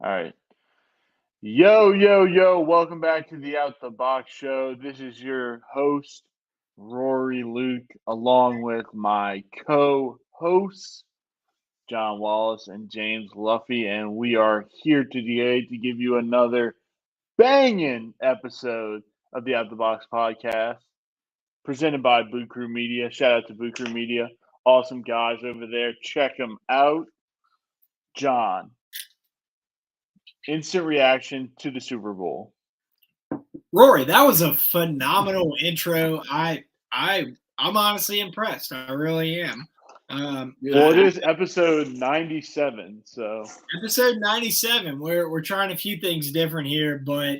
All right. Yo, yo, yo. Welcome back to the Out the Box show. This is your host, Rory Luke, along with my co hosts, John Wallace and James Luffy. And we are here today to give you another banging episode of the Out the Box podcast presented by Boo Crew Media. Shout out to Boo Crew Media. Awesome guys over there. Check them out. John, instant reaction to the Super Bowl. Rory, that was a phenomenal intro. I'm honestly impressed. I really am. Well, it is episode 97, so episode 97. We're trying a few things different here, but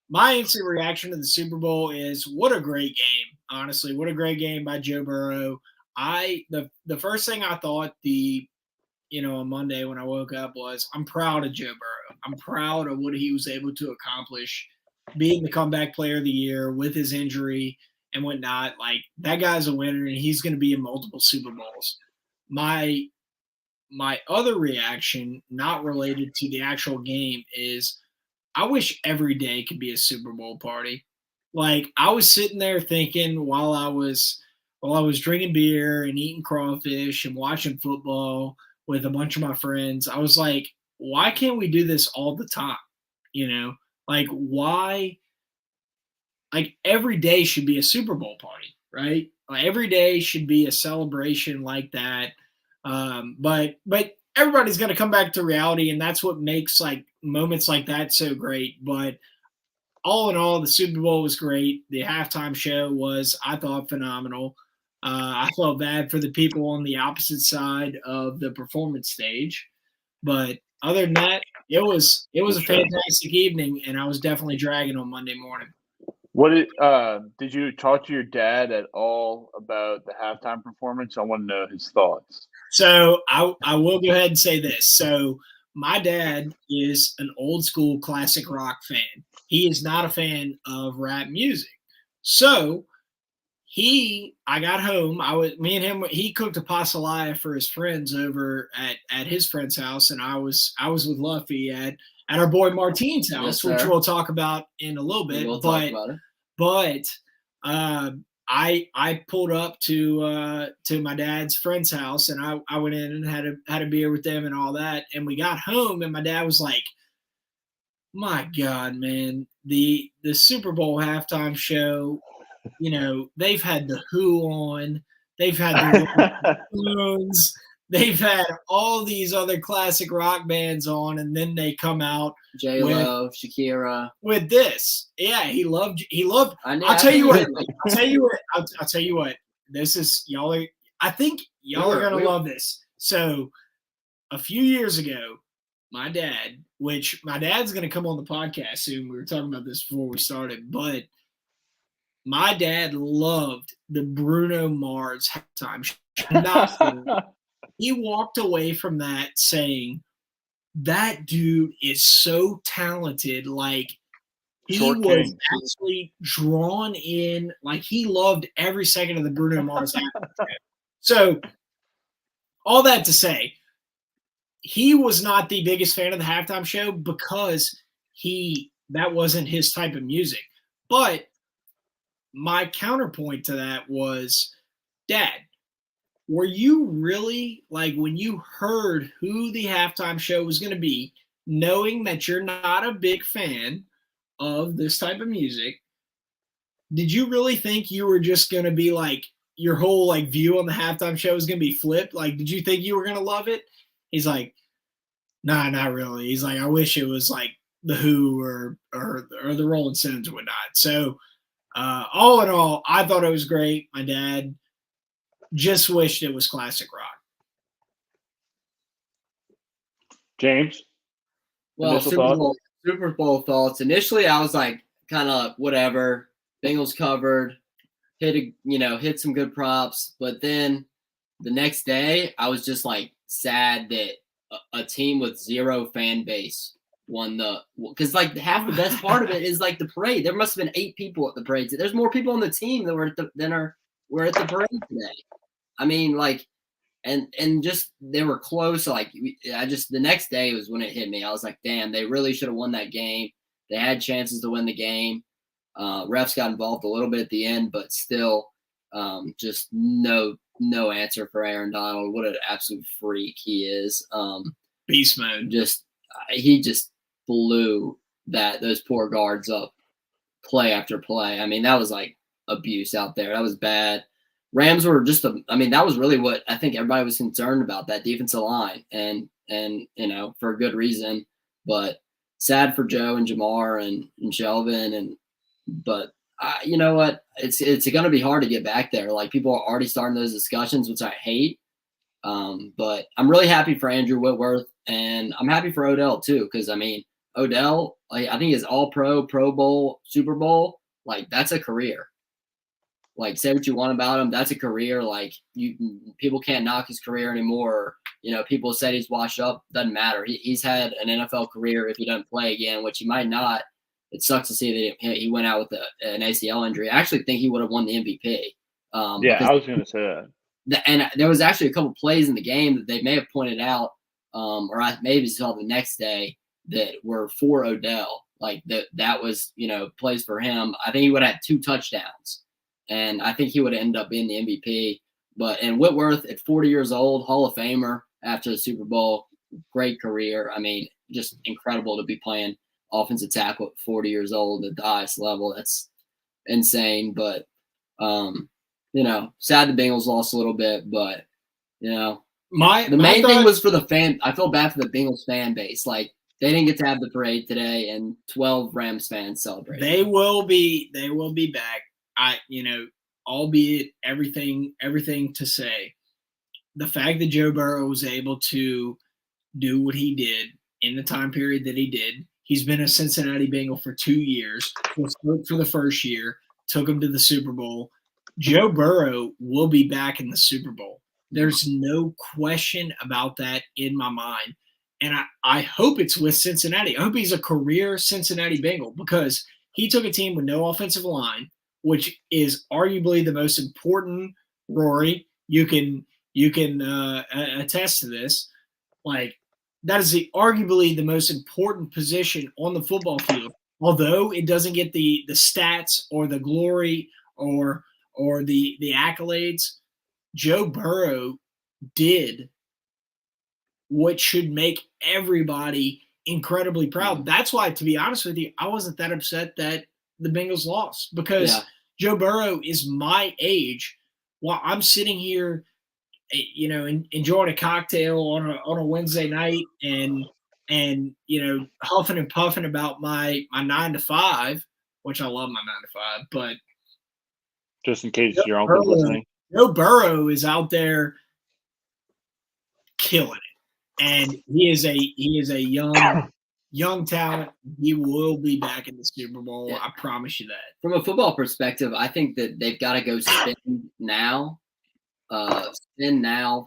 my instant reaction to the Super Bowl is what a great game. Honestly, what a great game by Joe Burrow. The first thing I thought on Monday when I woke up was I'm proud of Joe Burrow. I'm proud of what he was able to accomplish, being the comeback player of the year with his injury and whatnot. Like, that guy's a winner, and he's going to be in multiple Super Bowls. My other reaction, not related to the actual game, is I wish every day could be a Super Bowl party. Like, I was sitting there thinking while I was drinking beer and eating crawfish and watching football with a bunch of my friends, I was like, why can't we do this all the time? Like, why? Like, every day should be a Super Bowl party, right? Like, every day should be a celebration like that. But everybody's going to come back to reality, and that's what makes like moments like that so great. But all in all, the Super Bowl was great. The halftime show was, I thought, phenomenal. I felt bad for the people on the opposite side of the performance stage, but other than that, it was a fantastic evening, and I was definitely dragging on Monday morning. Did you talk to your dad at all about the halftime performance? I want to know his thoughts. So I will go ahead and say this. So my dad is an old school classic rock fan. He is not a fan of rap music. So I got home. Me and him. He cooked a pastelaya for his friends over at his friend's house, and I was with Luffy at our boy Martine's house, which we'll talk about in a little bit. Talk about it. But I pulled up to my dad's friend's house, and I went in and had a beer with them and all that. And we got home, and my dad was like, "My God, man, the Super Bowl halftime show. They've had the Who on, they've had the Stones, they've had all these other classic rock bands on, and then they come out J-Lo, Shakira with this." Yeah, he loved. I'll tell you what. This is y'all are. I think y'all are gonna love this. So, a few years ago, my dad's gonna come on the podcast soon. We were talking about this before we started, but my dad loved the Bruno Mars halftime show. He walked away from that saying, that dude is so talented. Like, he was actually drawn in. Like, he loved every second of the Bruno Mars halftime show. So, all that to say, he was not the biggest fan of the halftime show because that wasn't his type of music. But my counterpoint to that was, Dad, were you really, like, when you heard who the halftime show was going to be, knowing that you're not a big fan of this type of music, did you really think you were just going to be like, your whole like view on the halftime show was going to be flipped? Like, did you think you were going to love it? He's like, nah, not really. He's like, I wish it was like the Who or the Rolling Stones or whatnot. So, all in all, I thought it was great. My dad just wished it was classic rock. James? Well, Super Bowl thoughts. Initially, I was like, kind of whatever. Bengals covered, hit some good props. But then the next day, I was just like sad that a team with zero fan base won because like half the best part of it is like the parade. There must have been 8 people at the parade. There's more people on the team than were at the parade today. I mean, like, and just they were close. Like the next day was when it hit me. I was like, damn, they really should have won that game. They had chances to win the game. Refs got involved a little bit at the end, but still, just no answer for Aaron Donald. What an absolute freak he is. Beast mode. He just blew those poor guards up play after play. I mean, that was like abuse out there. That was bad. Rams were that was really what I think everybody was concerned about, that defensive line, and for a good reason. But sad for Joe and Jamar and Shelvin, but you know what? It's going to be hard to get back there. Like, people are already starting those discussions, which I hate. But I'm really happy for Andrew Whitworth, and I'm happy for Odell too, because I mean, Odell, like, I think his All-Pro, Pro Bowl, Super Bowl, like, that's a career. Like, say what you want about him, that's a career. Like, people can't knock his career anymore. People said he's washed up. Doesn't matter. He's had an NFL career if he doesn't play again, which he might not. It sucks to see that he went out with an ACL injury. I actually think he would have won the MVP. I was going to say that. And there was actually a couple plays in the game that they may have pointed out, or I maybe saw the next day, that were for Odell. Like, that was, plays for him. I think he would have had 2 touchdowns, and I think he would have ended up being the MVP. And Whitworth, at 40 years old, Hall of Famer after the Super Bowl, great career. I mean, just incredible to be playing offensive tackle at 40 years old at the highest level. That's insane. But, sad the Bengals lost a little bit, but, the main thing was for the fan. I feel bad for the Bengals fan base. Like, they didn't get to have the parade today, and 12 Rams fans celebrated. They will be back. Albeit everything to say, the fact that Joe Burrow was able to do what he did in the time period that he did. He's been a Cincinnati Bengal for 2 years. Was hurt for the first year, took him to the Super Bowl. Joe Burrow will be back in the Super Bowl. There's no question about that in my mind. And I hope it's with Cincinnati. I hope he's a career Cincinnati Bengal, because he took a team with no offensive line, which is arguably the most important. Rory, you can attest to this. Like, that is arguably the most important position on the football field. Although it doesn't get the stats or the glory or the accolades, Joe Burrow did what should make everybody incredibly proud. That's why, to be honest with you, I wasn't that upset that the Bengals lost, because Joe Burrow is my age while I'm sitting here, enjoying a cocktail on a Wednesday night and huffing and puffing about my 9 to 5, which I love my 9 to 5, but just in case your uncle's listening, Joe Burrow is out there killing it, and he is a young talent. He will be back in the Super Bowl. Yeah. I promise you that. From a football perspective, I think that they've got to go spend now.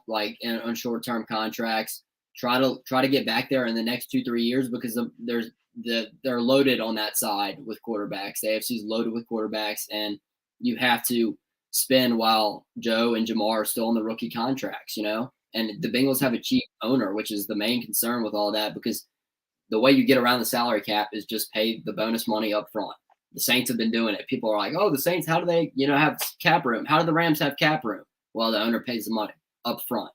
Like on short-term contracts. Try to get back there in the next 2-3 years, because they're loaded on that side with quarterbacks. The AFC is loaded with quarterbacks, and you have to spend while Joe and Jamar are still on the rookie contracts. And the Bengals have a cheap owner, which is the main concern with all that, because the way you get around the salary cap is just pay the bonus money up front. The Saints have been doing it. People are like, oh, the Saints, how do they, have cap room? How do the Rams have cap room? Well, the owner pays the money up front.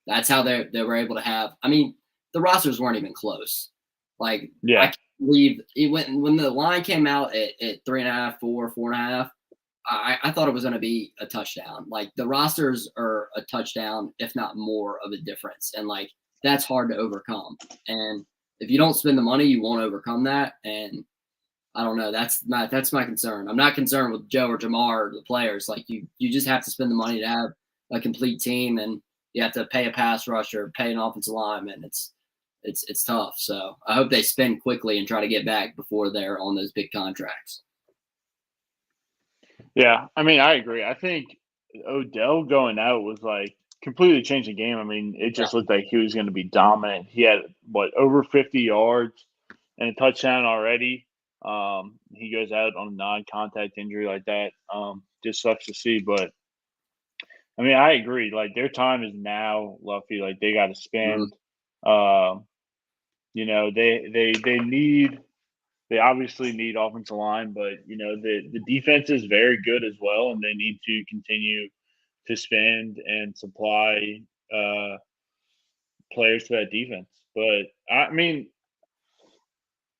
That's how they were able to have. I mean, the rosters weren't even close. Like, I can't believe it when the line came out at 3.5, 4.5. I thought it was going to be a touchdown. Like, the rosters are a touchdown, if not more of a difference, and like, that's hard to overcome. And if you don't spend the money, you won't overcome that. And I don't know. That's my concern. I'm not concerned with Joe or Jamar or the players. Like, you just have to spend the money to have a complete team, and you have to pay a pass rusher, pay an offensive lineman. It's tough. So I hope they spend quickly and try to get back before they're on those big contracts. Yeah, I mean, I agree. I think Odell going out was like completely changed the game. I mean, it just looked like he was going to be dominant. He had over 50 yards and a touchdown already. He goes out on a non-contact injury like that. Just sucks to see, but I mean, I agree. Like, their time is now, Luffy. Like, they got to spend. You know, they obviously need offensive line, but you know, the defense is very good as well, and they need to continue to spend and supply players to that defense. But I mean,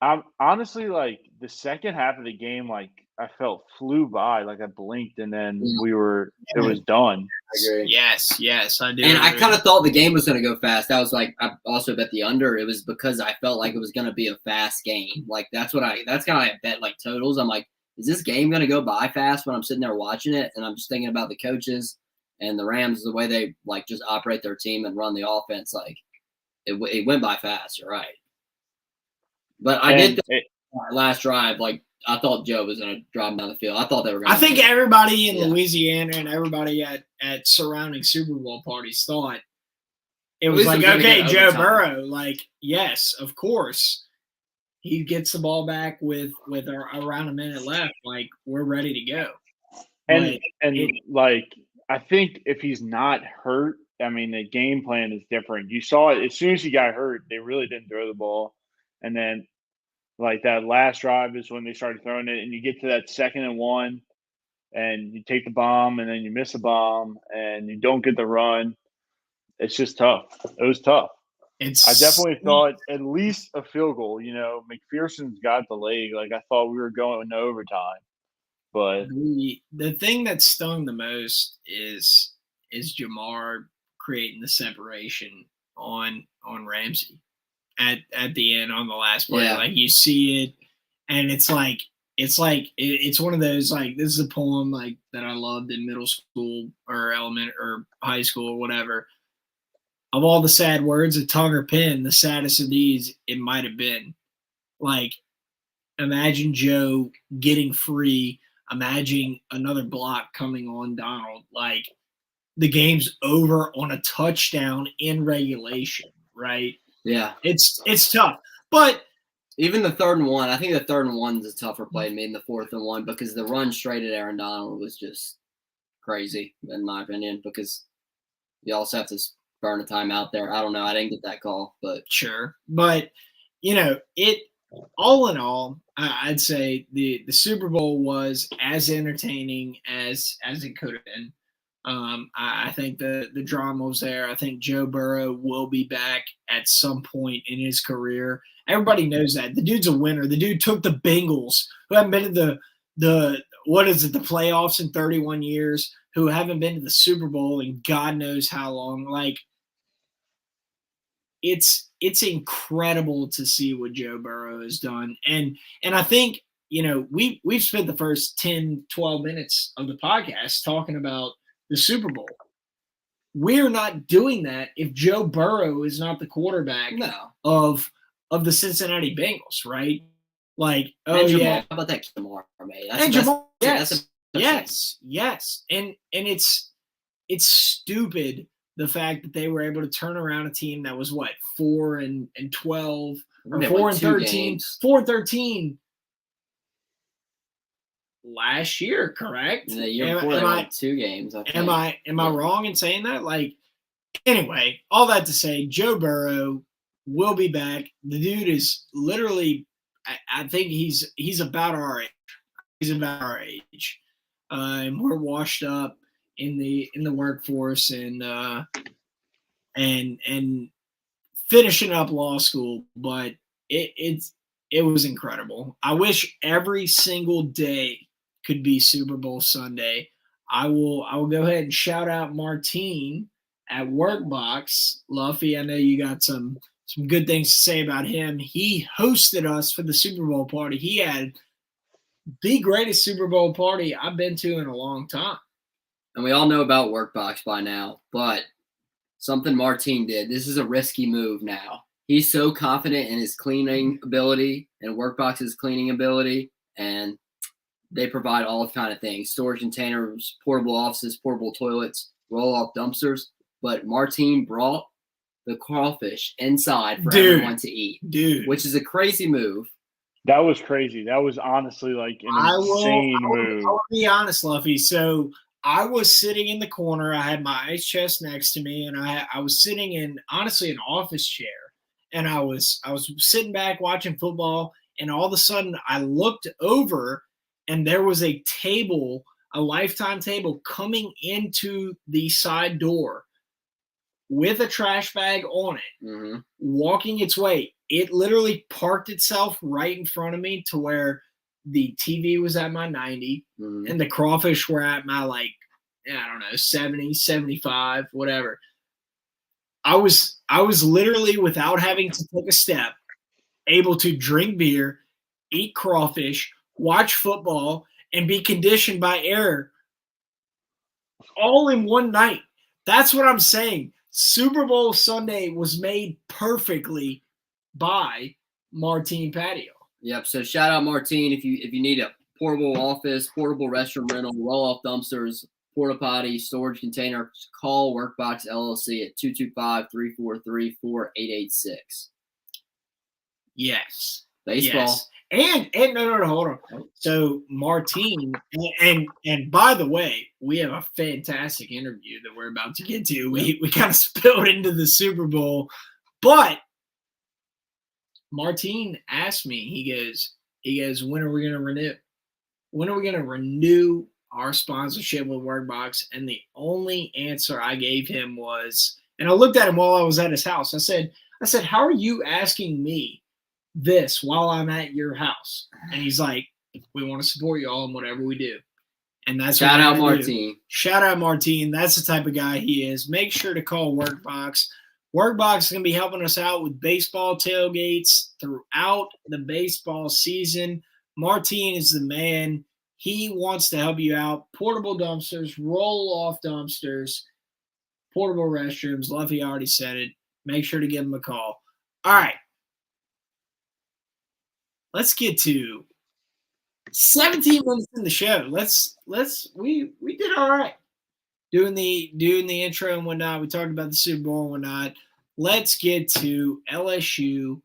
I'm honestly like the second half of the game, like I felt flew by, like I blinked and then it was done. I agree. Yes, I do. And I kind of thought the game was going to go fast. I was like, I also bet the under. It was because I felt like it was going to be a fast game. Like that's kind of I bet like totals. I'm like, is this game going to go by fast when I'm sitting there watching it? And I'm just thinking about the coaches and the Rams, the way they like just operate their team and run the offense. Like it went by fast. You're right. But I did think last drive, like I thought Joe was going to drive him down the field. I thought they were going to. I think everybody in Louisiana and everybody at surrounding Super Bowl parties thought it was like, okay, Joe Burrow, like, yes, of course. He gets the ball back with around a minute left. Like, we're ready to go. And like, I think if he's not hurt, I mean, the game plan is different. You saw it as soon as he got hurt, they really didn't throw the ball. And then, like, that last drive is when they started throwing it, and you get to that 2nd and 1, and you take the bomb, and then you miss a bomb, and you don't get the run. It's just tough. It was tough. I definitely thought at least a field goal. You know, McPherson's got the leg. Like, I thought we were going to overtime. But the thing that stung the most is Jamar creating the separation on Ramsey. At the end on the last play, like you see it, and it's one of those, like, this is a poem like that I loved in middle school or or high school or whatever. Of all the sad words of tongue or pen, the saddest of these it might have been. Like, imagine Joe getting free. Imagine another block coming on Donald. Like, the game's over on a touchdown in regulation, right? Yeah, it's tough, but even the 3rd and 1, I think the 3rd and 1 is a tougher play than the 4th and 1 because the run straight at Aaron Donald was just crazy in my opinion. Because you also have to burn a timeout there. I don't know. I didn't get that call, but sure. But you know, it all in all, I'd say the Super Bowl was as entertaining as it could have been. I think the drama was there. I think Joe Burrow will be back at some point in his career. Everybody knows that. The dude's a winner. The dude took the Bengals, who haven't been to the playoffs in 31 years, who haven't been to the Super Bowl in God knows how long. Like, it's incredible to see what Joe Burrow has done. And I think, you know, we've spent the first 10, 12 minutes of the podcast talking about the Super Bowl. We're not doing that if Joe Burrow is not the quarterback of the Cincinnati Bengals, right? Like, how about that Jamar, mate? And Jamar, yes. And it's stupid the fact that they were able to turn around a team that was 4-12 or 4-13, 4-13 last year, correct? The year before they won 2 games. Am I wrong in saying that? Like, anyway, all that to say, Joe Burrow will be back. The dude is literally, I think he's about our age. He's about our age, and we're washed up in the workforce and finishing up law school. But it was incredible. I wish every single day could be Super Bowl Sunday. I will go ahead and shout out Martine at Workbox. Luffy, I know you got some good things to say about him. He hosted us for the Super Bowl party. He had the greatest Super Bowl party I've been to in a long time. And we all know about Workbox by now, but something Martine did. This is a risky move now. He's so confident in his cleaning ability and Workbox's cleaning ability, and they provide all kind of things: storage containers, portable offices, portable toilets, roll-off dumpsters. But Martine brought the crawfish inside for everyone to eat, which is a crazy move. That was crazy. That was honestly like an insane move. I will be honest, Luffy. So I was sitting in the corner. I had my ice chest next to me, and I was sitting in, honestly, an office chair. And I was sitting back watching football, and all of a sudden I looked over, and there was a table, a Lifetime table, coming into the side door with a trash bag on it, walking its way. It literally parked itself right in front of me to where the TV was at my 90 and the crawfish were at my, like, I don't know, 70, 75, whatever. I was literally, without having to take a step, able to drink beer, eat crawfish, watch football, and be conditioned by air all in one night. That's what I'm saying. Super Bowl Sunday was made perfectly by Martine Patio. Yep. So shout out Martine. If you need a portable office, portable restroom rental, roll-off dumpsters, porta potty, storage container, call Workbox LLC at 225-343-4886. Yes. Baseball. Yes. And no, hold on. So Martine, and by the way, we have a fantastic interview that we're about to get to. We kind of spilled into the Super Bowl, but Martine asked me, he goes, when are we going to renew? When are we going to renew our sponsorship with Workbox? And the only answer I gave him was, and I looked at him while I was at his house. I said, how are you asking me this while I'm at your house? And he's like, we want to support y'all in whatever we do. And that's shout out Martine. Shout out Martine. That's the type of guy he is. Make sure to call Workbox. Workbox is going to be helping us out with baseball tailgates throughout the baseball season. Martine is the man. He wants to help you out. Portable dumpsters, roll-off dumpsters, portable restrooms. Luffy already said it. Make sure to give him a call. All right. Let's get to 17 minutes in the show. We did all right. Doing the intro and whatnot. We talked about the Super Bowl and whatnot. Let's get to LSU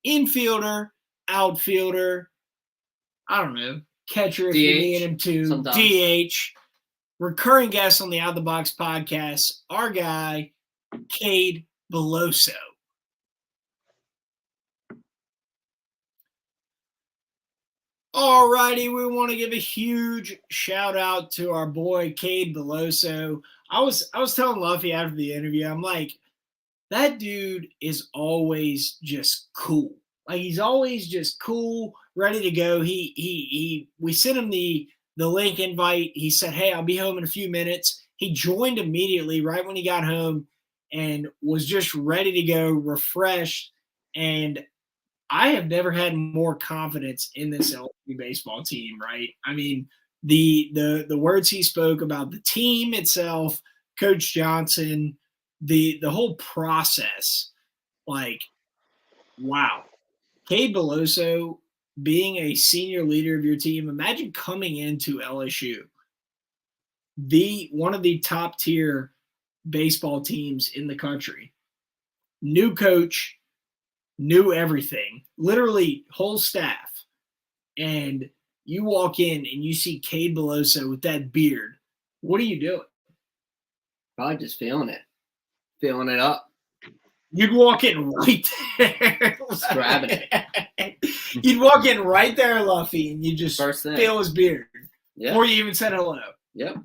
infielder, outfielder, I don't know, catcher if DH, you need him to, sometimes. DH, recurring guest on the Out the Box podcast, our guy, Cade Beloso. All righty, we want to give a huge shout out to our boy Cade Beloso. I was telling Luffy after the interview, I'm like, that dude is always just cool. Like, he's always just cool, ready to go. We sent him the link invite. He said, hey, I'll be home in a few minutes. He joined immediately right when he got home and was just ready to go, refreshed. And I have never had more confidence in this LSU baseball team, right? I mean, the words he spoke about the team itself, Coach Johnson, the whole process, like, wow. Cade Beloso being a senior leader of your team, imagine coming into LSU, one of the top tier baseball teams in the country. New coach, new everything, literally whole staff. And you walk in and you see Cade Beloso with that beard. What are you doing? Probably just feeling it up. You'd walk in right there. Just grabbing it. You'd walk in right there, Luffy, and you just feel his beard before you even said hello. Yep.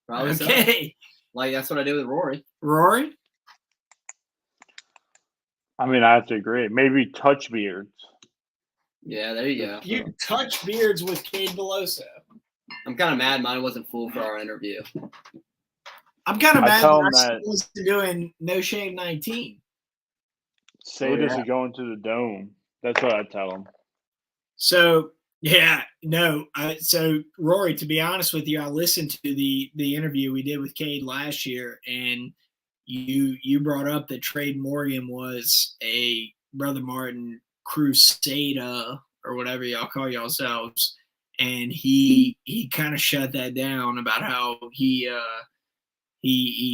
Probably okay. So. Like, that's what I do with Rory. Rory? I mean, I have to agree. Maybe touch beards. Yeah, there you go. You touch beards with Cade Beloso. I'm kind of mad mine wasn't full for our interview. I'm kind of mad that I was doing No Shave 19. Say this is going to the dome. That's what I tell him. So, yeah, no. So, Rory, to be honest with you, I listened to the interview we did with Cade last year, and you brought up that Trade Morgan was a Brother Martin Crusada or whatever y'all call yourselves, and he kind of shut that down about how he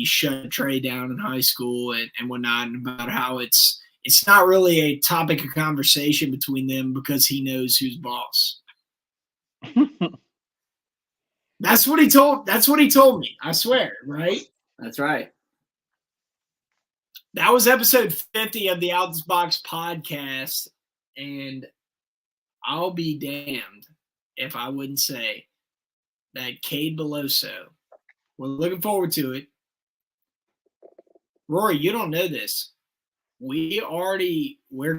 shut Trey down in high school and whatnot, and about how it's not really a topic of conversation between them because he knows who's boss. That's what he told me. I swear, right? That's right. That was episode 50 of the Out This Box podcast, and I'll be damned if I wouldn't say that cadebello. We're looking forward to it. Rory, you don't know this. We're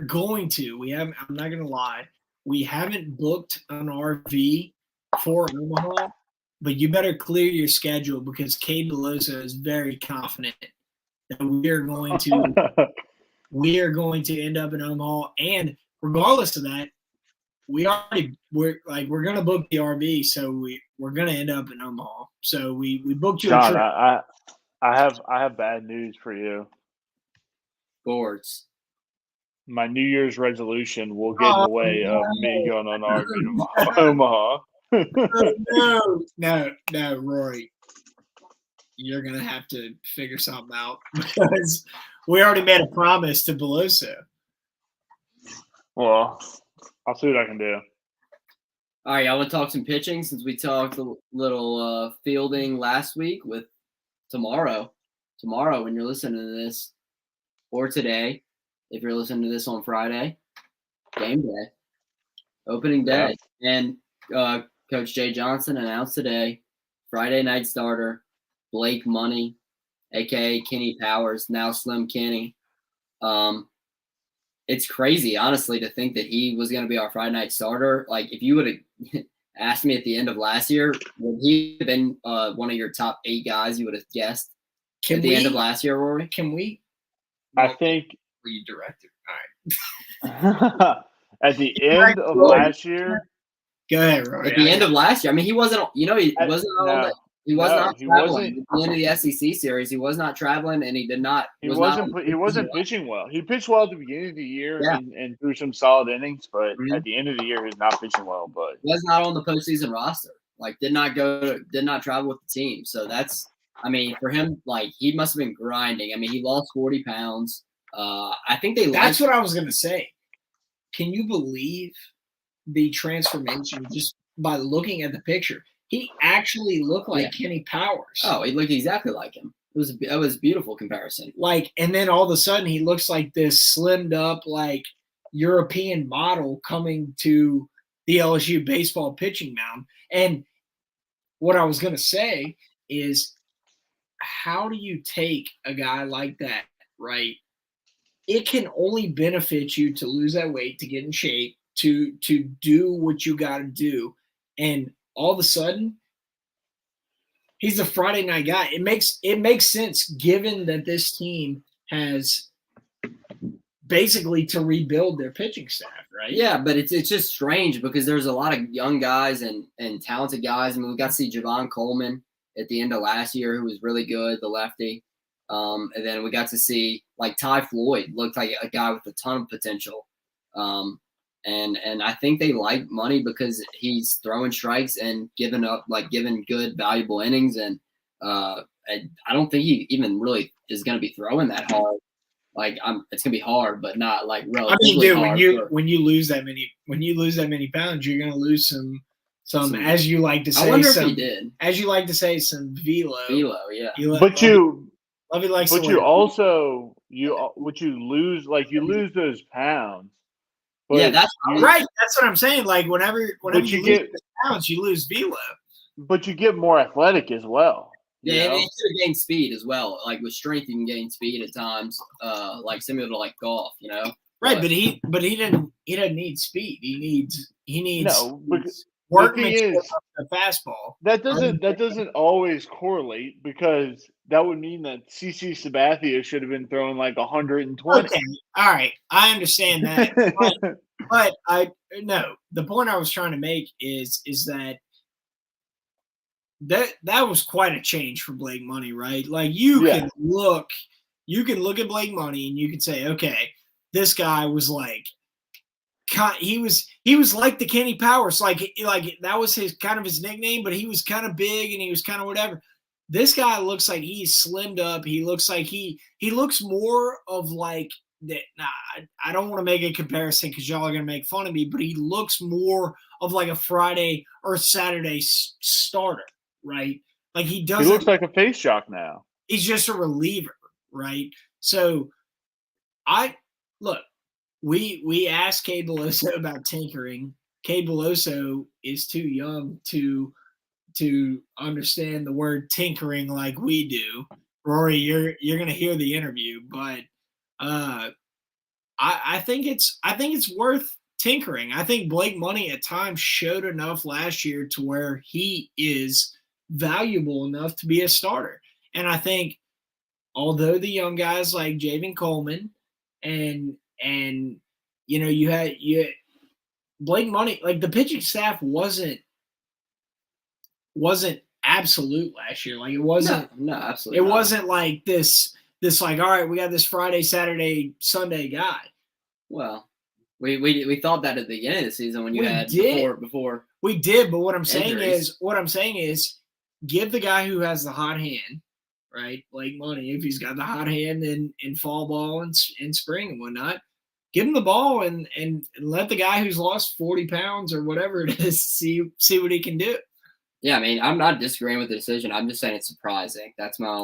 going to. I'm not going to lie. We haven't booked an RV for Omaha, but you better clear your schedule because cadebello is very confident that we are going to end up in Omaha. And regardless of that, we're going to book the RV, so we're going to end up in Omaha. So we booked you John, a trip. I have bad news for you. Sports. My New Year's resolution will get in the way of me going on RV to Omaha. No, Rory. You're going to have to figure something out because we already made a promise to Beloso. Well, I'll see what I can do. All right, y'all want to talk some pitching since we talked a little fielding last week with tomorrow when you're listening to this, or today if you're listening to this on Friday, game day, opening day. Yeah. And Coach Jay Johnson announced today, Friday night starter, Blake Money, a.k.a. Kenny Powers, now Slim Kenny. It's crazy, honestly, to think that he was going to be our Friday night starter. Like, if you would have asked me at the end of last year, would he have been one of your top 8 guys you would have guessed at the end of last year, Rory? Can we? I think – you directed. All right. At the end of last year – Go ahead, Rory. At the end of last year. I mean, he wasn't – he wasn't on that. He was not traveling. At the end of the SEC series, he was not traveling, and he did not. He wasn't pitching well. He pitched well at the beginning of the year and threw some solid innings, but at the end of the year, he's not pitching well. But he was not on the postseason roster. Like, did not travel with the team. So that's, I mean, for him, like, he must have been grinding. I mean, he lost 40 pounds. I think that's what I was gonna say. Can you believe the transformation just by looking at the picture? He actually looked like Kenny Powers. Oh, he looked exactly like him. It was a beautiful comparison. Like, and then all of a sudden he looks like this slimmed up, like, European model coming to the LSU baseball pitching mound. And what I was going to say is, how do you take a guy like that, right? It can only benefit you to lose that weight, to get in shape, to do what you got to do. And all of a sudden, he's a Friday night guy. It makes sense given that this team has basically to rebuild their pitching staff, right? Yeah, but it's just strange because there's a lot of young guys and talented guys. I mean, we got to see Javon Coleman at the end of last year, who was really good, the lefty. And then we got to see, like, Ty Floyd looked like a guy with a ton of potential. And I think they like Money because he's throwing strikes and giving good, valuable innings. And I don't think he even really is going to be throwing that hard. Like, it's going to be hard, but not like relatively hard. I mean, dude, when you lose that many pounds, you're going to lose some, as you like to say. I wonder if he did. As you like to say, some velo. Velo, yeah. You lose, like, you lose those pounds. But yeah, that's right. That's what I'm saying. Like, whenever you lose those pounds, you lose velo. But you get more athletic as well. Yeah, and you can gain speed as well. Like, with strength, you can gain speed at times, like similar to like golf, you know. Right, but he doesn't need speed. He needs workmanship of the fastball. That doesn't always correlate, because that would mean that CC Sabathia should have been throwing like 120. Okay, all right, I understand that, but the point I was trying to make is that was quite a change for Blake Money, right? Like, you can look at Blake Money and you can say, okay, this guy was like, he was like the Kenny Powers, like that was his kind of his nickname, but he was kind of big and he was kind of whatever. This guy looks like he's slimmed up. He looks like he looks more of like that. I don't want to make a comparison because y'all are gonna make fun of me, but he looks more of like a Friday or Saturday starter. right? Like he doesn't. He looks like a face shock now. He's just a reliever, right? So we asked Cade Beloso about tinkering. Cade Beloso is too young to understand the word tinkering like we do. Rory, you're gonna hear the interview, but I think it's worth tinkering. I think Blake Money at times showed enough last year to where he is valuable enough to be a starter. And I think although the young guys like Javen Coleman and you had Blake Money, like the pitching staff wasn't absolute last year. Like it wasn't no absolutely it wasn't like this like, all right, we got this Friday, Saturday, Sunday guy. Well, we thought that at the beginning of the season when you before we did, but what I'm saying is give the guy who has the hot hand, right? Blake Money, if he's got the hot hand in fall ball and spring and whatnot, give him the ball and let the guy who's lost 40 pounds or whatever it is see what he can do. Yeah, I mean, I'm not disagreeing with the decision. I'm just saying it's surprising. That was my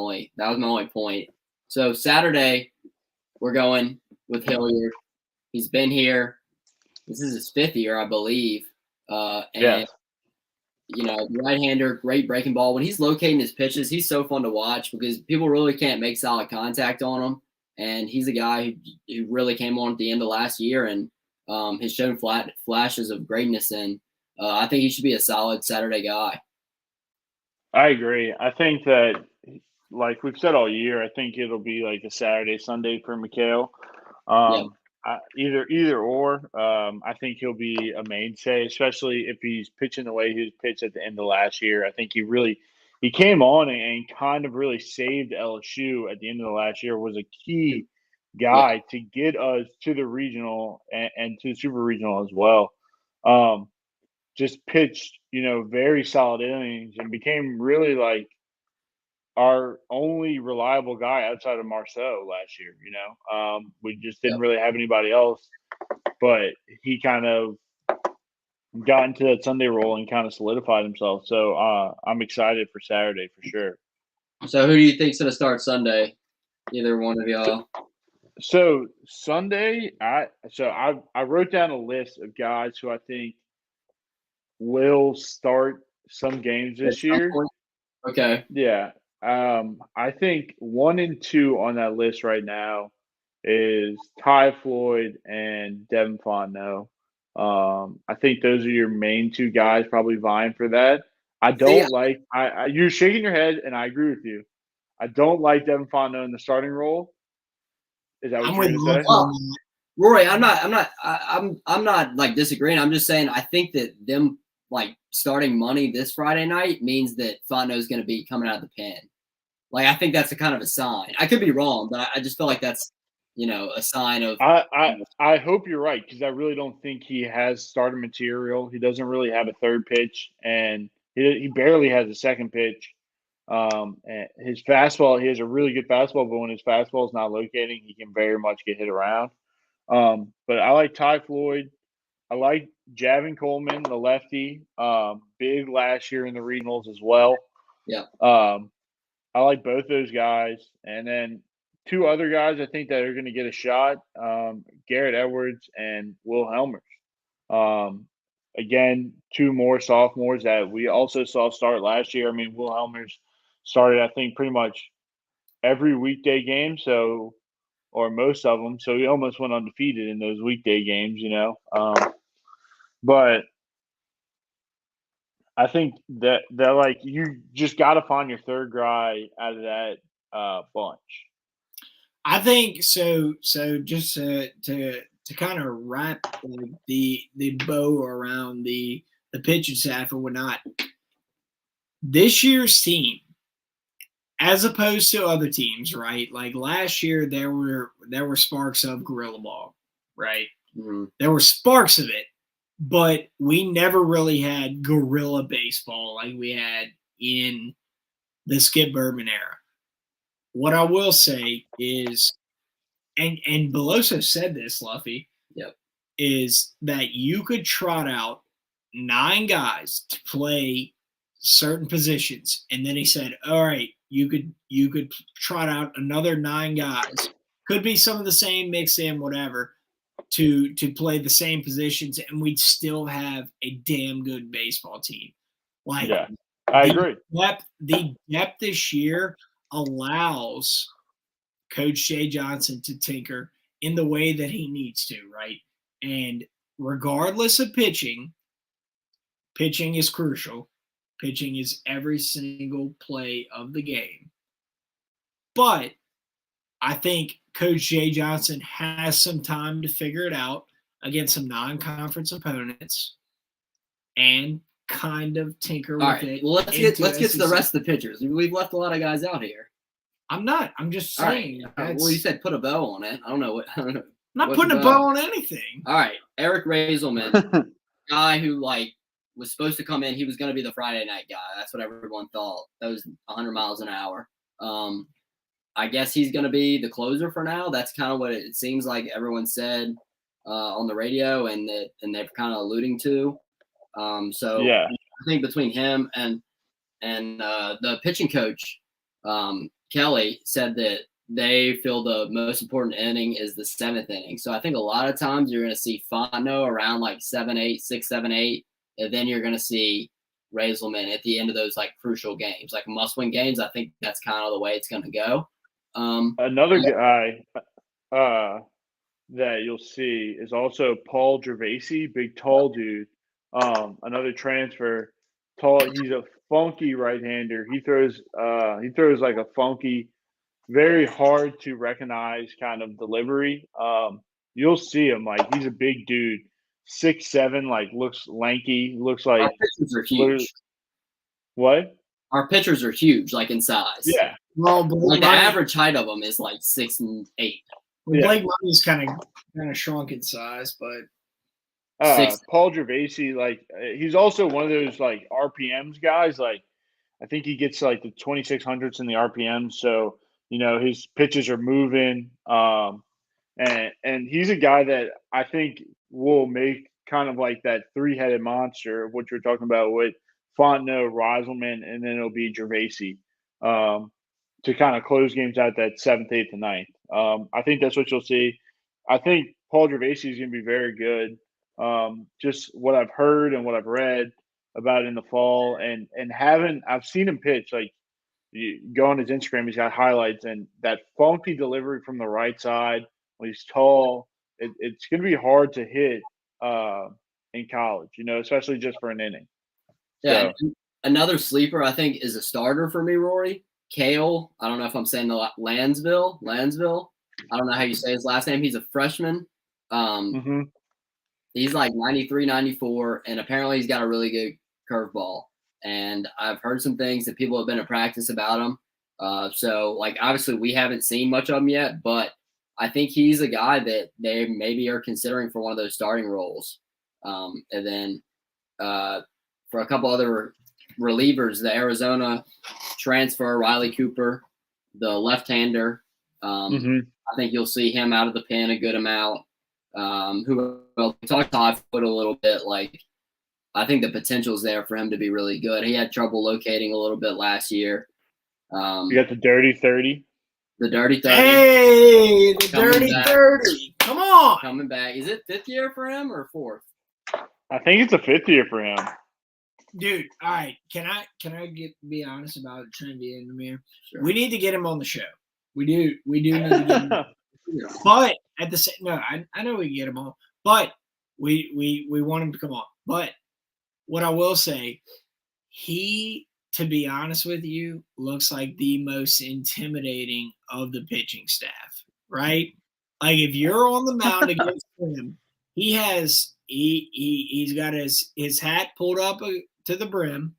only point. So Saturday, we're going with Hilliard. He's been here. This is his 5th year, I believe. Right-hander, great breaking ball. When he's locating his pitches, he's so fun to watch because people really can't make solid contact on him. And he's a guy who really came on at the end of last year and has shown flashes of greatness. And I think he should be a solid Saturday guy. I agree. I think that, like we've said all year, I think it'll be like a Saturday, Sunday for Mikhail. Either or. I think he'll be a mainstay, especially if he's pitching the way he was pitched at the end of last year. I think he came on and kind of really saved LSU at the end of the last year, was a key guy to get us to the regional and to the super regional as well. Just pitched, very solid innings and became really like our only reliable guy outside of Marceau last year. We just didn't really have anybody else, but he kind of got into that Sunday role and kind of solidified himself. So I'm excited for Saturday for sure. So who do you think's going to start Sunday? Either one of y'all. So Sunday, I wrote down a list of guys who I think will start some games this year. Okay. Yeah. I think 1 and 2 on that list right now is Ty Floyd and Devin Fontenot. I think those are your main 2 guys probably vying for that. I don't you're shaking your head and I agree with you. I don't like Devin Fontenot in the starting role. Is that what you're going to say? Well, Rory, I'm not like disagreeing. I'm just saying I think that them like starting Money this Friday night means that Fontenot is going to be coming out of the pen. Like I think that's a kind of a sign. I could be wrong, but I just feel like that's a sign of. I hope you're right because I really don't think he has starting material. He doesn't really have a third pitch, and he barely has a second pitch. And his fastball, he has a really good fastball, but when his fastball is not locating, he can very much get hit around. But I like Ty Floyd. I like Javen Coleman, the lefty, big last year in the regionals as well. Yeah. I like both those guys. And then 2 other guys I think that are going to get a shot, Garrett Edwards and Will Helmers. Again, 2 more sophomores that we also saw start last year. I mean, Will Helmers started, I think, pretty much every weekday game, or most of them. So he almost went undefeated in those weekday games, But I think that like you just got to find your third guy out of that bunch. I think so. So just to kind of wrap the bow around the pitching staff and whatnot, this year's team, as opposed to other teams, right? Like last year, there were sparks of gorilla ball, right? Mm-hmm. There were sparks of it, but we never really had gorilla baseball like we had in the Skip Bourbon era. What I will say is, and Beloso said this, Luffy, is that you could trot out 9 guys to play certain positions, and then he said, all right, you could trot out another 9 guys. Could be some of the same, mix in, whatever, to play the same positions, and we'd still have a damn good baseball team. Like, yeah, I agree. The depth this year allows Coach Jay Johnson to tinker in the way that he needs to, right? And regardless of pitching is crucial. Pitching is every single play of the game. But I think Coach Jay Johnson has some time to figure it out against some non-conference opponents and kind of tinker with it. Well, let's get to the rest of the pitchers. We've left a lot of guys out here. I'm not. I'm just saying. Right. Well, you said put a bow on it. I don't know. I'm not putting a bow on anything. All right. Eric Raiselman, guy who was supposed to come in. He was going to be the Friday night guy. That's what everyone thought. That was 100 miles an hour. I guess he's going to be the closer for now. That's kind of what it seems like everyone said on the radio, and they're kind of alluding to. So yeah. I think between him and the pitching coach, Kelly, said that they feel the most important inning is the 7th inning. So I think a lot of times you're going to see Fontenot around 7-8, 6-7-8, and then you're going to see Raiselman at the end of those crucial games, must-win games. I think that's kind of the way it's going to go. Another guy that you'll see is also Paul Gervasi, big tall dude. Another transfer, tall. He's a funky right-hander. He throws like a funky, very hard to recognize kind of delivery. You'll see him he's a big dude, 6'7", looks lanky, looks like our pitchers are huge. What? Our pitchers are huge, in size. Yeah. Well, the average height of them is 6 and 8. Well, Blake Money's kind of shrunk in size, but. Paul Gervasi, he's also one of those RPMs guys. I think he gets the 2600s in the RPM. So his pitches are moving. And he's a guy that I think will make kind of that 3-headed monster of what you're talking about with Fontenot, Raiselman, and then it'll be Gervasi to kind of close games out that 7th, 8th, and 9th. I think that's what you'll see. I think Paul Gervasi is going to be very good. Just what I've heard and what I've read about in the fall, and I've seen him pitch. You go on his Instagram, he's got highlights, and that funky delivery from the right side when he's tall, it's going to be hard to hit in college, especially just for an inning. Yeah, so. Another sleeper I think is a starter for me, Rory. Kale, I don't know if I'm saying the Lansville. I don't know how you say his last name. He's a freshman. He's 93, 94, and apparently he's got a really good curveball. And I've heard some things that people have been in practice about him. So obviously we haven't seen much of him yet, but I think he's a guy that they maybe are considering for one of those starting roles. And then for a couple other relievers, the Arizona transfer, Riley Cooper, the left-hander, I think you'll see him out of the pen a good amount. Who else? We talked Todd Foot a little bit. I think the potential is there for him to be really good. He had trouble locating a little bit last year. You got the Dirty 30. The Dirty 30. Hey, the Dirty 30. Come on. Coming back. Is it 5th year for him or 4th? I think it's a 5th year for him. Dude, all right. Can I be honest about Trinity and Namir? Sure. We need to get him on the show. We do need to get him. But at the same, no, I know we can get him on, but we want him to come on. But what I will say, he, to be honest with you, looks like the most intimidating of the pitching staff, right? If you're on the mound against him, he's got his hat pulled up to the brim,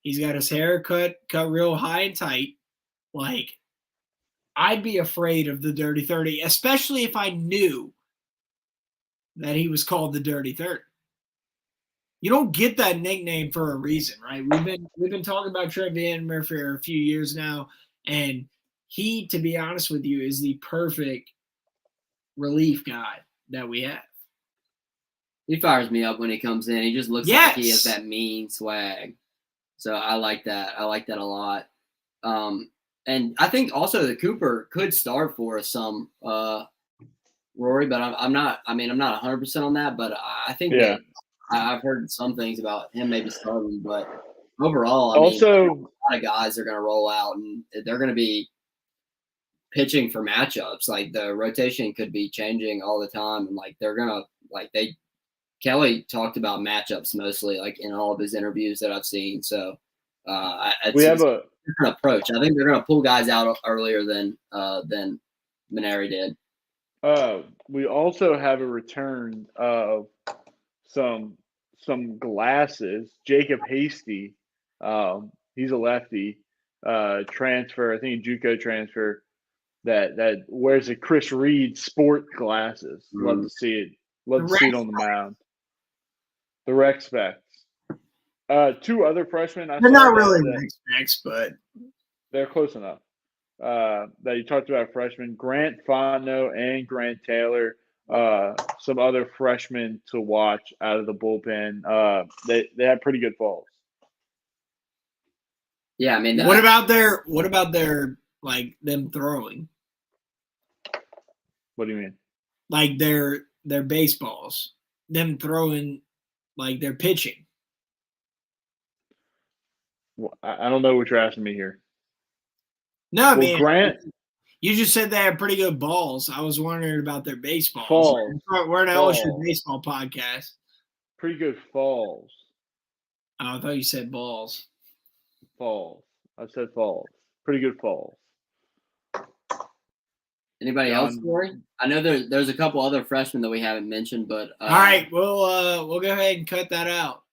he's got his hair cut real high and tight, I'd be afraid of the Dirty 30, especially if I knew that he was called the Dirty 30. You don't get that nickname for a reason, right? We've been talking about Trent Vandermeer for a few years now, and he, to be honest with you, is the perfect relief guy that we have. He fires me up when he comes in. He just looks like he has that mean swag. So I like that. I like that a lot. And I think also that Cooper could start for us some, Rory, but I'm not. I mean, I'm not 100% on that, but I think that I've heard some things about him maybe starting. But overall, I mean, a lot of guys are going to roll out, and they're going to be pitching for matchups. Like the rotation could be changing all the time, and like they're gonna Kelly talked about matchups mostly, like in all of his interviews that I've seen. So we have a different approach. I think they're going to pull guys out earlier than Maneri did. We also have a return of some glasses. Jacob Hasty, he's a lefty transfer. I think a JUCO transfer that wears a Chris Reed sport glasses. Love to see it. Love to see it on the mound. The rec specs. Two other freshmen. They're not really rec specs, but they're close enough. That you talked about freshmen, Grant Fontenot and Grant Taylor. Some other freshmen to watch out of the bullpen. They have pretty good falls. Yeah, I mean, what about their like them throwing? What do you mean? Like their baseballs, them throwing, like they're pitching. Well, I don't know what you're asking me here. No, man. Grant, you just said they have pretty good balls. I was wondering about their baseballs. Falls. We're an LSU baseball podcast. Pretty good falls. Oh, I thought you said balls. Falls. I said falls. Pretty good falls. Anybody else, Rory? I know there's a couple other freshmen that we haven't mentioned, but all right, we'll go ahead and cut that out.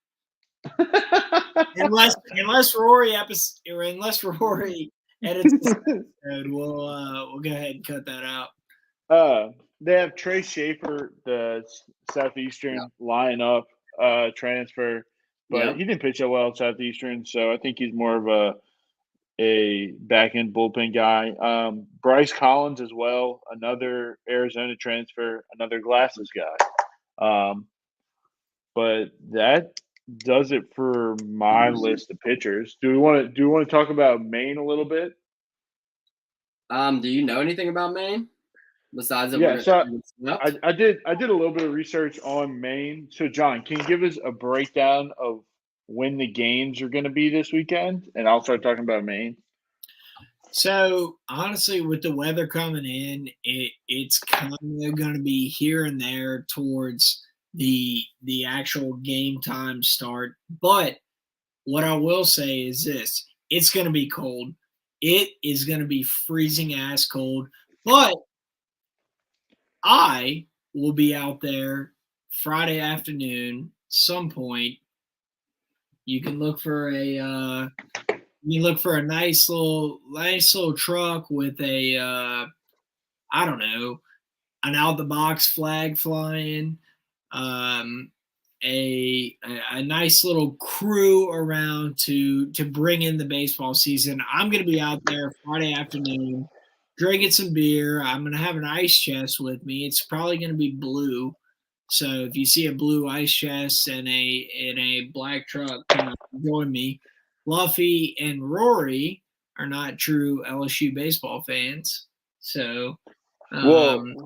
unless Rory edits this episode, we'll go ahead and cut that out. They have Trey Schaefer, the Southeastern lineup transfer, but he didn't pitch that well at Southeastern, so I think he's more of a back-end bullpen guy. Bryce Collins as well, another Arizona transfer, another glasses guy. But that does it for my list of pitchers. Do we want to talk about Maine a little bit? Do you know anything about Maine besides? I did a little bit of research on Maine. So, John, can you give us a breakdown of when the games are going to be this weekend, and I'll start talking about Maine. So honestly, with the weather coming in, it's kind of going to be here and there towards the actual game time start. But what I will say is this: it's going to be cold. It is going to be freezing ass cold. But I will be out there Friday afternoon, some point. You can look for a nice little truck with a I don't know, an out the box flag flying, a nice little crew around to bring in the baseball season. I'm gonna be out there Friday afternoon drinking some beer. I'm gonna have an ice chest with me. It's probably gonna be blue. So if you see a blue ice chest and a black truck, join me. Luffy and Rory are not true LSU baseball fans. So,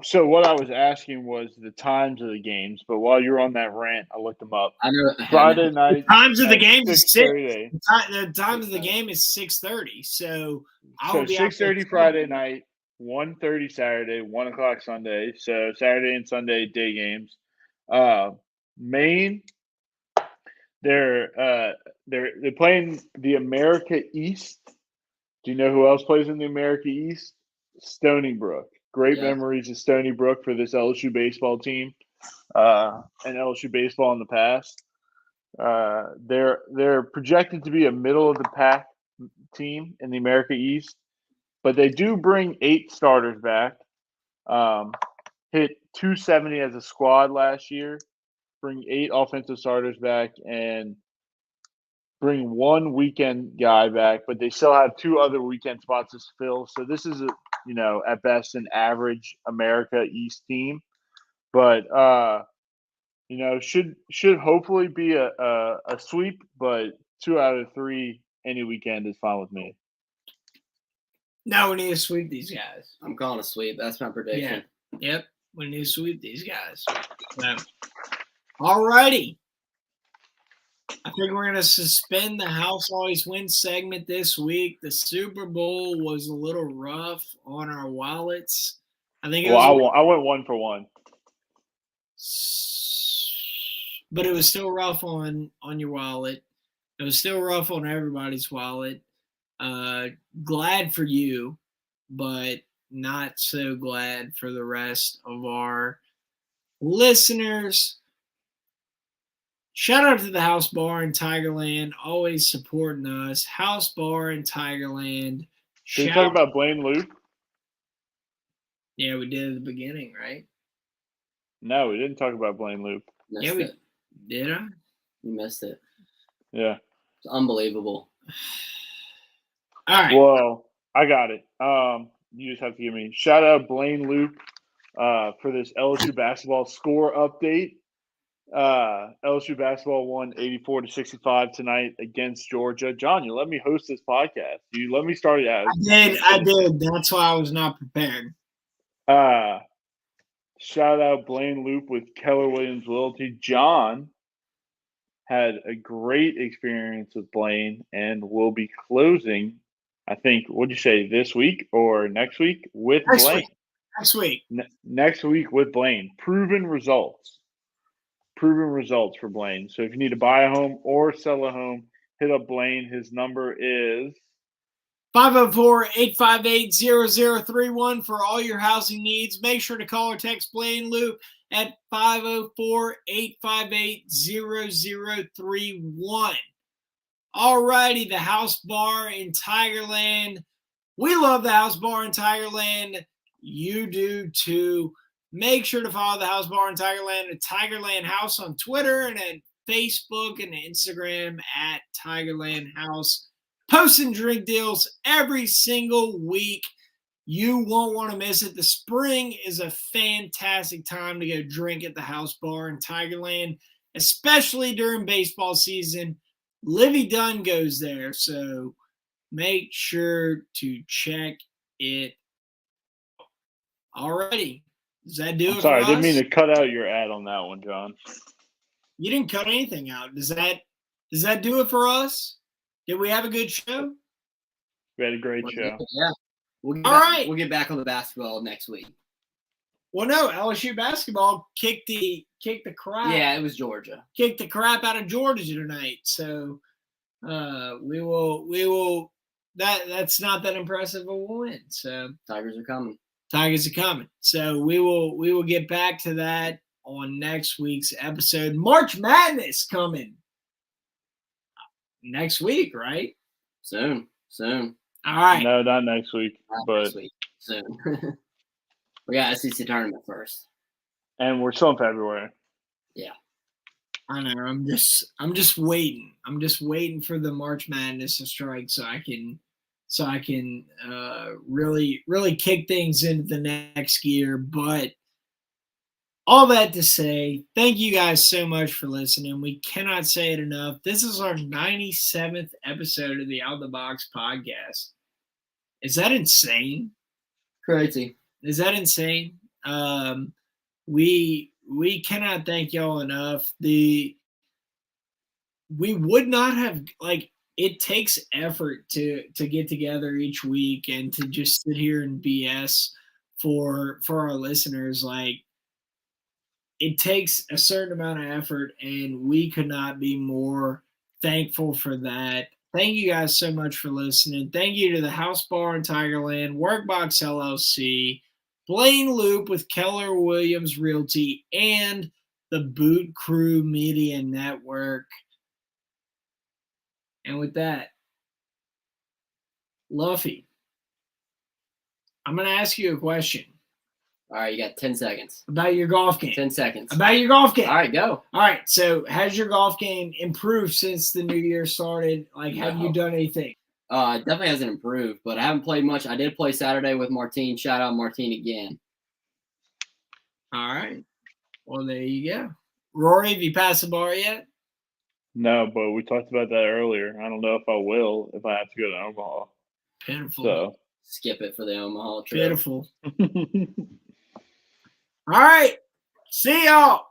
so what I was asking was the times of the games. But while you're on that rant, I looked them up. I know Friday night. The times of the game is 6:30. The times of the game is 6:30. So I'll be 6:30 Friday night, 1:30 Saturday, 1:00 Sunday. So Saturday and Sunday day games. Maine, they're playing the America East. Do you know who else plays in the America East? Stony Brook. Great memories of Stony Brook for this LSU baseball team, and LSU baseball in the past. They're projected to be a middle of the pack team in the America East, but they do bring 8 starters back. Hit 270 as a squad last year. Bring 8 offensive starters back and bring 1 weekend guy back, but they still have 2 other weekend spots to fill. So this is at best an average America East team, but should hopefully be a sweep. But 2 out of 3 any weekend is fine with me. No, we need to sweep these guys. I'm calling a sweep. That's my prediction. Yeah. Yep. We need to sweep these guys. All righty. I think we're going to suspend the House Always Wins segment this week. The Super Bowl was a little rough on our wallets. I think I went 1 for 1. But it was still rough on your wallet. It was still rough on everybody's wallet. Glad for you, but not so glad for the rest of our listeners. Shout out to the House Bar in Tigerland, always supporting us. House Bar in Tigerland. Did you talk about Blaine Loop? Yeah, we did at the beginning, right? No, we didn't talk about Blaine Loop. Did I? You missed it. Yeah. It's unbelievable. All right. Well, I got it. You just have to give me shout out Blaine Loop for this LSU basketball score update. LSU basketball won 84-65 tonight against Georgia. John, you let me host this podcast. You let me start it out. I did. That's why I was not prepared. Shout out Blaine Loop with Keller Williams Loyalty. John had a great experience with Blaine and will be closing, I think, what'd you say, this week or next week with Blaine? Next week. Next week with Blaine. Proven results for Blaine. So if you need to buy a home or sell a home, hit up Blaine. His number is 504-858-0031 for all your housing needs. Make sure to call or text Blaine Loop at 504-858-0031. All righty, the House Bar in Tigerland. We love the House Bar in Tigerland. You do too. Make sure to follow the House Bar in Tigerland at Tigerland House on Twitter and at Facebook and Instagram at Tigerland House. Posting drink deals every single week. You won't want to miss it. The spring is a fantastic time to go drink at the House Bar in Tigerland, especially during baseball season. Livy Dunn goes there, so make sure to check it out. Alrighty. Does that do it? Sorry, for I didn't us? mean to cut out your ad on that one, John. You didn't cut anything out. Does that do it for us? Did we have a good show? We had a great show. Yeah. We'll get back on the basketball next week. Well, no, LSU basketball kicked the crap. Yeah, it was Georgia. Kicked the crap out of Georgia tonight. So we will that's not that impressive of a win. So Tigers are coming. So we will get back to that on next week's episode. March Madness coming next week, right? Soon. All right. No, not next week, but next week. Soon. We got SEC tournament first, and we're still in February. Yeah, I know. I'm just waiting. I'm just waiting for the March Madness to strike so I can really kick things into the next gear. But all that to say, thank you guys so much for listening. We cannot say it enough. This is our 97th episode of the Out the Box podcast. Is that insane? Crazy. Is that insane? We cannot thank y'all enough. We would not have, like, it takes effort to get together each week and to just sit here and BS for our listeners. Like, it takes a certain amount of effort, and we could not be more thankful for that. Thank you guys so much for listening. Thank you to the House Bar in Tigerland, Workbox LLC, Blaine Loop with Keller Williams Realty, and the Boot Crew Media Network. And with that, Luffy, I'm going to ask you a question. All right, you got 10 seconds. About your golf game. 10 seconds. About your golf game. All right, go. All right, so has your golf game improved since the new year started? Like, have you done anything? It definitely hasn't improved, but I haven't played much. I did play Saturday with Martine. Shout out Martine again. All right. Well, there you go. Rory, have you passed the bar yet? No, but we talked about that earlier. I don't know if I will if I have to go to Omaha. Pitiful. So skip it for the Omaha trip. Pitiful. All right. See y'all.